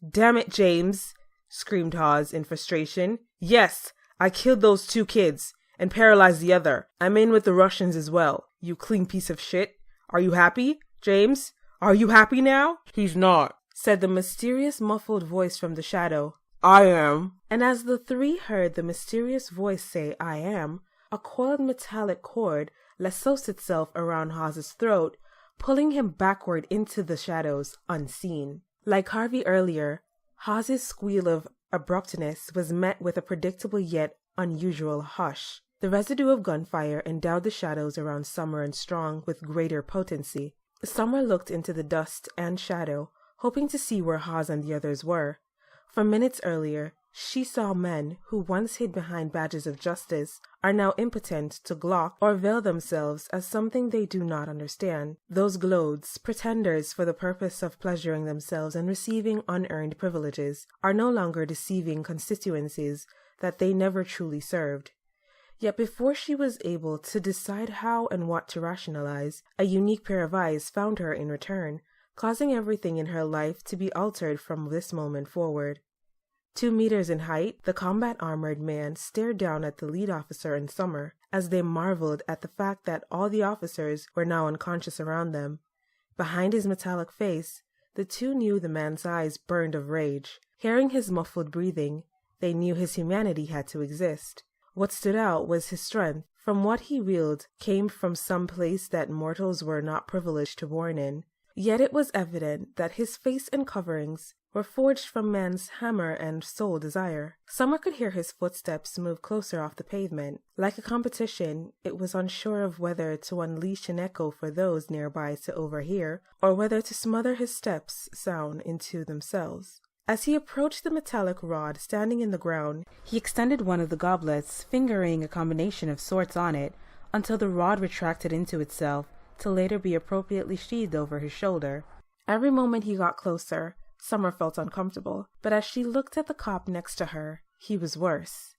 "Damn it, James!" screamed Hawes in frustration. "Yes, I killed those 2 kids and paralyzed the other. I'm in with the Russians as well. You clean piece of shit. Are you happy, James? Are you happy now?" "He's not," said the mysterious muffled voice from the shadow. "I am." And as the 3 heard the mysterious voice say, "I am," a coiled metallic cord lassoed itself around Hawes's throat, pulling him backward into the shadows, unseen. Like Harvey earlier, Hawes's squeal of abruptness was met with a predictable yet unusual hush. The residue of gunfire endowed the shadows around Summer and Strong with greater potency. Summer looked into the dust and shadow, hoping to see where Hawes and the others were. For minutes earlier, she saw men who once hid behind badges of justice are now impotent to glock or veil themselves as something they do not understand. Those glodes, pretenders for the purpose of pleasuring themselves and receiving unearned privileges, are no longer deceiving constituencies that they never truly served. Yet before she was able to decide how and what to rationalize, a unique pair of eyes found her in return, causing everything in her life to be altered from this moment forward. 2 meters in height, the combat-armored man stared down at the lead officer and Summer, as they marveled at the fact that all the officers were now unconscious around them. Behind his metallic face, the 2 knew the man's eyes burned of rage. Hearing his muffled breathing, they knew his humanity had to exist. What stood out was his strength. From what he wielded came from some place that mortals were not privileged to born in. Yet it was evident that his face and coverings were forged from man's hammer and soul desire. Summer could hear his footsteps move closer off the pavement. Like a competition, it was unsure of whether to unleash an echo for those nearby to overhear, or whether to smother his steps' sound into themselves. As he approached the metallic rod standing in the ground, he extended one of the goblets, fingering a combination of sorts on it, until the rod retracted into itself, to later be appropriately sheathed over his shoulder. Every moment he got closer, Summer felt uncomfortable, but as she looked at the cop next to her, he was worse.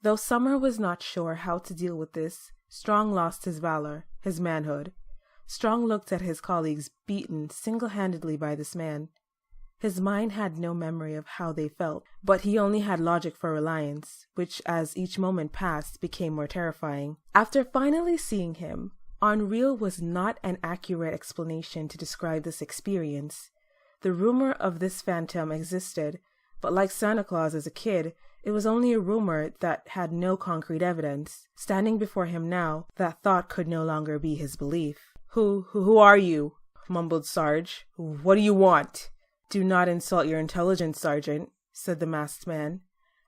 Though Summer was not sure how to deal with this, Strong lost his valor, his manhood. Strong looked at his colleagues beaten single-handedly by this man. His mind had no memory of how they felt, but he only had logic for reliance, which as each moment passed became more terrifying. After finally seeing him, unreal was not an accurate explanation to describe this experience. The rumor of this phantom existed, but like Santa Claus as a kid, it was only a rumor that had no concrete evidence. Standing before him now, that thought could no longer be his belief. Who are you?" mumbled Sarge. "What do you want?" "Do not insult your intelligence, Sergeant," said the masked man.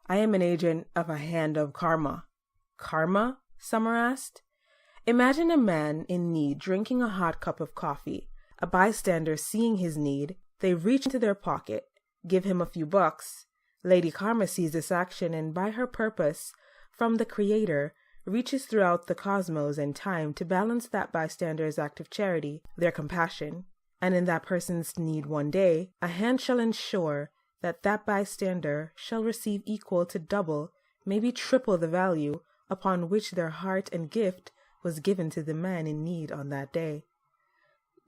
"I am an agent of a hand of karma." "Karma?" Summer asked. Imagine a man in need drinking a hot cup of coffee. A bystander seeing his need, they reach into their pocket, give him a few bucks. Lady Karma sees this action and by her purpose, from the Creator, reaches throughout the cosmos and time to balance that bystander's act of charity, their compassion. And in that person's need one day, a hand shall ensure that that bystander shall receive equal to double, maybe triple the value upon which their heart and gift was given to the man in need on that day.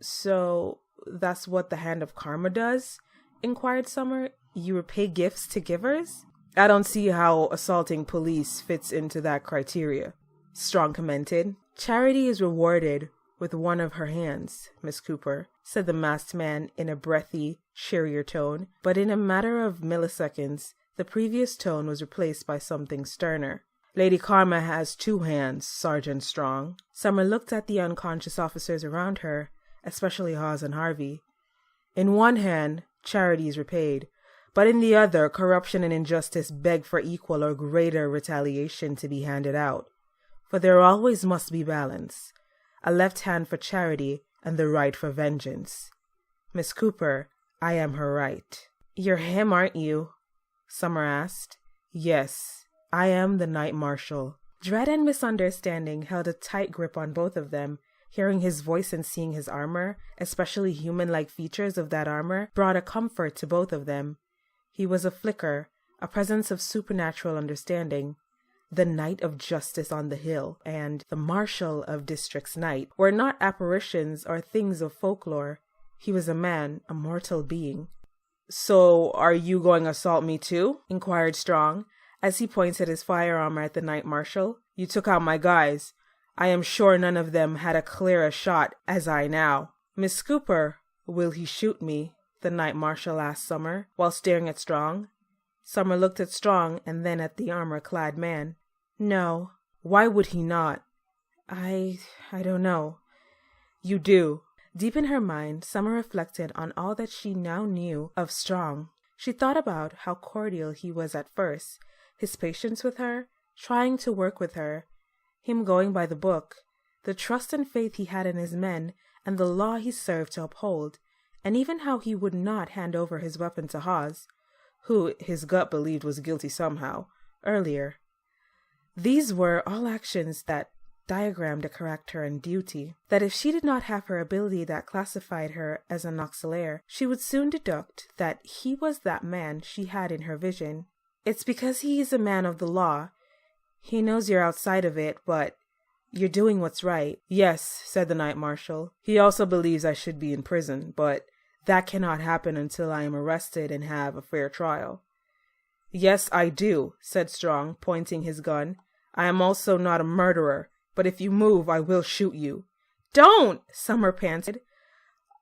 "So that's what the hand of karma does?" inquired Summer. "You repay gifts to givers?" "I don't see how assaulting police fits into that criteria," Strong commented. "Charity is rewarded with one of her hands, Miss Cooper," said the masked man in a breathy, cheerier tone, but in a matter of milliseconds, the previous tone was replaced by something sterner. "Lady Karma has 2 hands, Sergeant Strong." Summer looked at the unconscious officers around her, especially Hawes and Harvey. In one hand, charity is repaid, but in the other, corruption and injustice beg for equal or greater retaliation to be handed out. For there always must be balance, a left hand for charity and the right for vengeance. Miss Cooper, I am her right." "You're him, aren't you?" Summer asked. "Yes, I am the Knight Marshal." Dread and misunderstanding held a tight grip on both of them. Hearing his voice and seeing his armor, especially human-like features of that armor, brought a comfort to both of them. He was a flicker, a presence of supernatural understanding. The Knight of Justice on the Hill and the Marshal of District's Knight were not apparitions or things of folklore. He was a man, a mortal being. "So, are you going to assault me too?" inquired Strong, as he pointed his firearm at the Knight Marshal. "You took out my guys. I am sure none of them had a clear a shot as I now." "Miss Cooper, will he shoot me?" the Knight Marshal asked Summer, while staring at Strong. Summer looked at Strong and then at the armor-clad man. "No." "Why would he not?" I don't know." "You do." Deep in her mind, Summer reflected on all that she now knew of Strong. She thought about how cordial he was at first, his patience with her, trying to work with her, him going by the book, the trust and faith he had in his men, and the law he served to uphold, and even how he would not hand over his weapon to Hawes, who his gut believed was guilty somehow, earlier. These were all actions that diagrammed a character and duty, that if she did not have her ability that classified her as an auxiliary, she would soon deduct that he was that man she had in her vision. "It's because he is a man of the law. He knows you're outside of it, but you're doing what's right." "Yes," said the Knight Marshal. "He also believes I should be in prison, but that cannot happen until I am arrested and have a fair trial." "Yes, I do," said Strong, pointing his gun. "I am also not a murderer, but if you move, I will shoot you." "Don't!" Summer panted.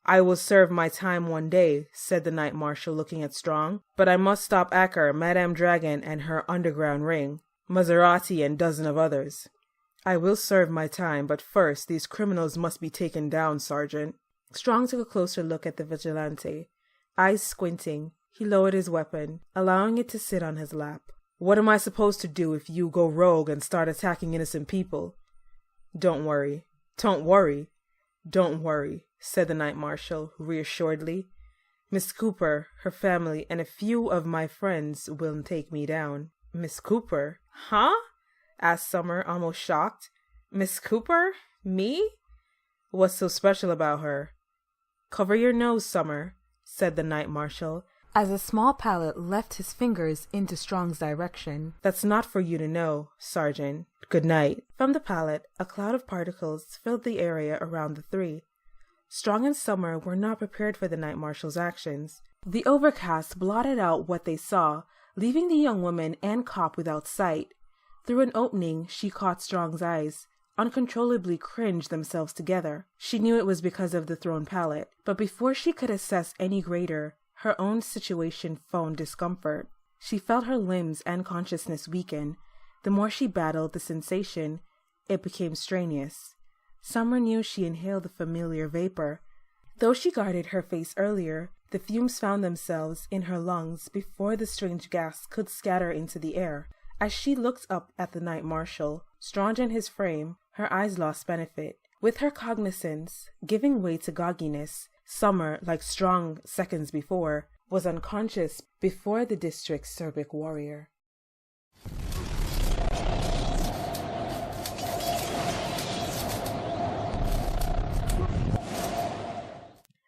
"I will serve my time one day," said the Knight Marshal, looking at Strong. "But I must stop Acker, Madame Dragon, and her underground ring, Maserati, and dozen of others. I will serve my time, but first these criminals must be taken down, Sergeant." Strong took a closer look at the vigilante. Eyes squinting, he lowered his weapon, allowing it to sit on his lap. "What am I supposed to do if you go rogue and start attacking innocent people?" "Don't worry. Don't worry. Don't worry," said the Knight Marshal reassuredly. "Miss Cooper, her family, and a few of my friends will take me down." "Miss Cooper? Huh?" asked Summer, almost shocked. "Miss Cooper? Me? What's so special about her?" "Cover your nose, Summer," said the Knight Marshal, as a small pallet left his fingers into Strong's direction. "That's not for you to know, Sergeant. Good night." From the pallet, a cloud of particles filled the area around the three. Strong and Summer were not prepared for the Knight Marshal's actions. The overcast blotted out what they saw, leaving the young woman and cop without sight. Through an opening, she caught Strong's eyes, uncontrollably cringed themselves together. She knew it was because of the thrown pallet, but before she could assess any greater, her own situation phoned discomfort. She felt her limbs and consciousness weaken. The more she battled the sensation, it became strenuous. Summer knew she inhaled the familiar vapor. Though she guarded her face earlier, the fumes found themselves in her lungs before the strange gas could scatter into the air. As she looked up at the Knight Marshal, strong in his frame, her eyes lost benefit. With her cognizance giving way to gogginess, Summer, like Strong seconds before, was unconscious before the district's Serbic warrior.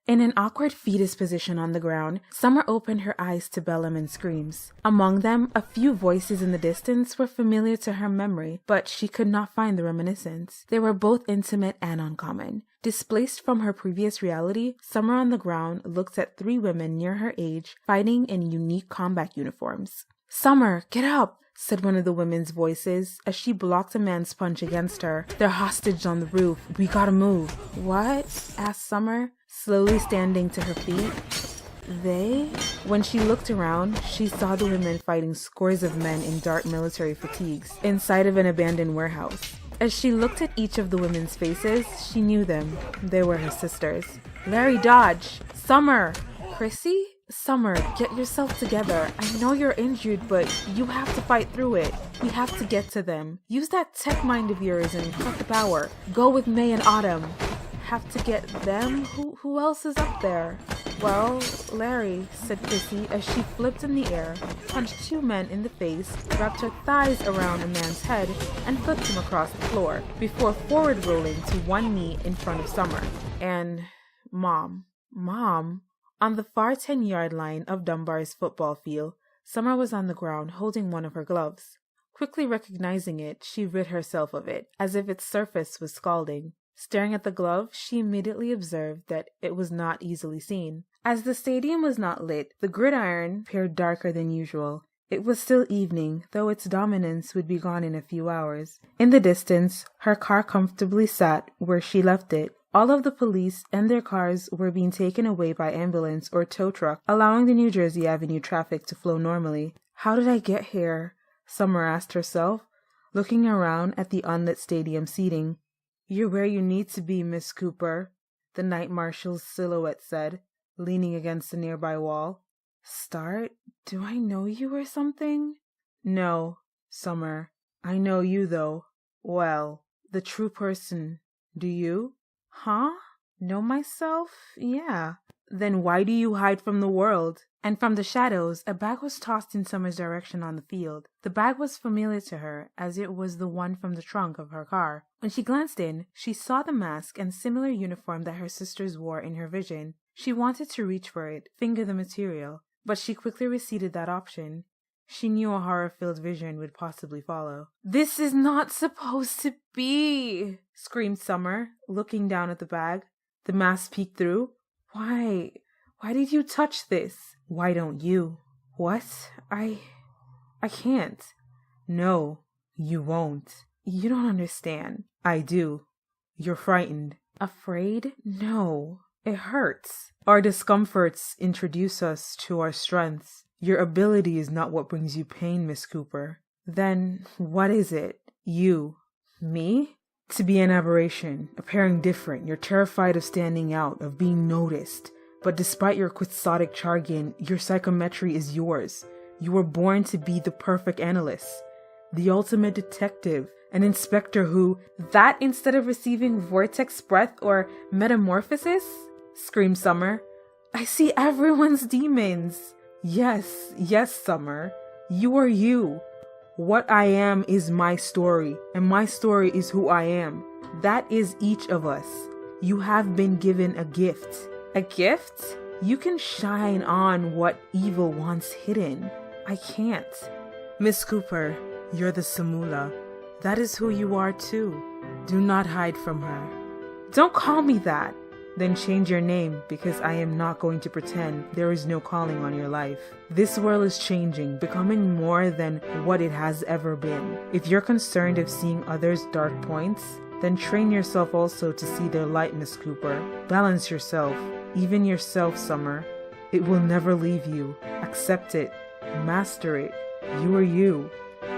In an awkward fetus position on the ground, Summer opened her eyes to bellum and screams. Among them, a few voices in the distance were familiar to her memory, but she could not find the reminiscence. They were both intimate and uncommon. Displaced from her previous reality, Summer on the ground looked at three women near her age, fighting in unique combat uniforms. "Summer, get up!" said one of the women's voices as she blocked a man's punch against her. "They're hostage on the roof. We gotta move." "What?" asked Summer, slowly standing to her feet. "They?" When she looked around, she saw the women fighting scores of men in dark military fatigues inside of an abandoned warehouse. As she looked at each of the women's faces, she knew them. They were her sisters. "Larry Dodge! Summer! Chrissy? Summer, get yourself together. I know you're injured, but you have to fight through it. We have to get to them. Use that tech mind of yours and cut the power. Go with May and Autumn. Have to get them? Who else is up there? Well, Larry, said Chrissy as she flipped in the air, punched 2 men in the face, wrapped her thighs around a man's head, and flipped him across the floor, before forward rolling to one knee in front of Summer. And Mom. On the far 10-yard line of Dunbar's football field, Summer was on the ground holding one of her gloves. Quickly recognizing it, she rid herself of it, as if its surface was scalding. Staring at the glove, she immediately observed that it was not easily seen. As the stadium was not lit, the gridiron appeared darker than usual. It was still evening, though its dominance would be gone in a few hours. In the distance, her car comfortably sat where she left it. All of the police and their cars were being taken away by ambulance or tow truck, allowing the New Jersey Avenue traffic to flow normally. How did I get here? Summer asked herself, looking around at the unlit stadium seating. You're where you need to be, Miss Cooper, the night marshal's silhouette said, leaning against a nearby wall. Start? Do I know you or something? No, Summer. I know you, though. Well, the true person. Do you? Huh? Know myself? Yeah. Then why do you hide from the world? And from the shadows, a bag was tossed in Summer's direction on the field. The bag was familiar to her, as it was the one from the trunk of her car. When she glanced in, she saw the mask and similar uniform that her sisters wore in her vision. She wanted to reach for it, finger the material, but she quickly receded that option. She knew a horror-filled vision would possibly follow. This is not supposed to be, screamed Summer, looking down at the bag. The mask peeked through. Why did you touch this? Why don't you? What? I can't. No, you won't. You don't understand. I do. You're frightened. Afraid? No. It hurts. Our discomforts introduce us to our strengths. Your ability is not what brings you pain, Miss Cooper. Then what is it? You. Me? To be an aberration, appearing different. You're terrified of standing out, of being noticed. But despite your quixotic jargon, your psychometry is yours. You were born to be the perfect analyst, the ultimate detective, an inspector who, that instead of receiving vortex breath or metamorphosis, screamed Summer. I see everyone's demons. Yes, Summer. You are you. What I am is my story, and my story is who I am. That is each of us. You have been given a gift. A gift? You can shine on what evil wants hidden. I can't. Miss Cooper, you're the Samula. That is who you are too. Do not hide from her. Don't call me that. Then change your name, because I am not going to pretend there is no calling on your life. This world is changing, becoming more than what it has ever been. If you're concerned of seeing others' dark points, then train yourself also to see their light, Miss Cooper. Balance yourself, even yourself, Summer. It will never leave you. Accept it. Master it. You are you.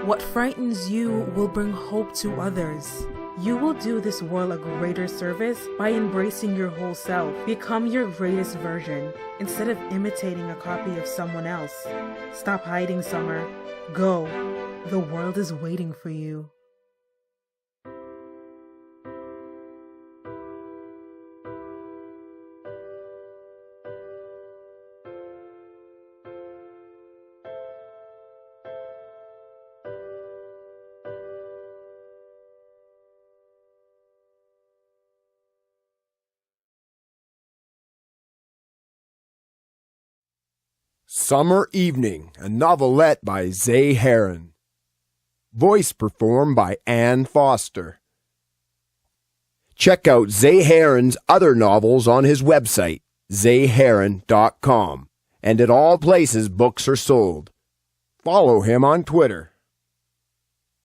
What frightens you will bring hope to others. You will do this world a greater service by embracing your whole self. Become your greatest version instead of imitating a copy of someone else. Stop hiding, Summer. Go. The world is waiting for you. Summer Evening, a novelette by Zay Heron. Voice performed by Ann Foster. Check out Zay Heron's other novels on his website, zayheron.com, and at all places books are sold. Follow him on Twitter.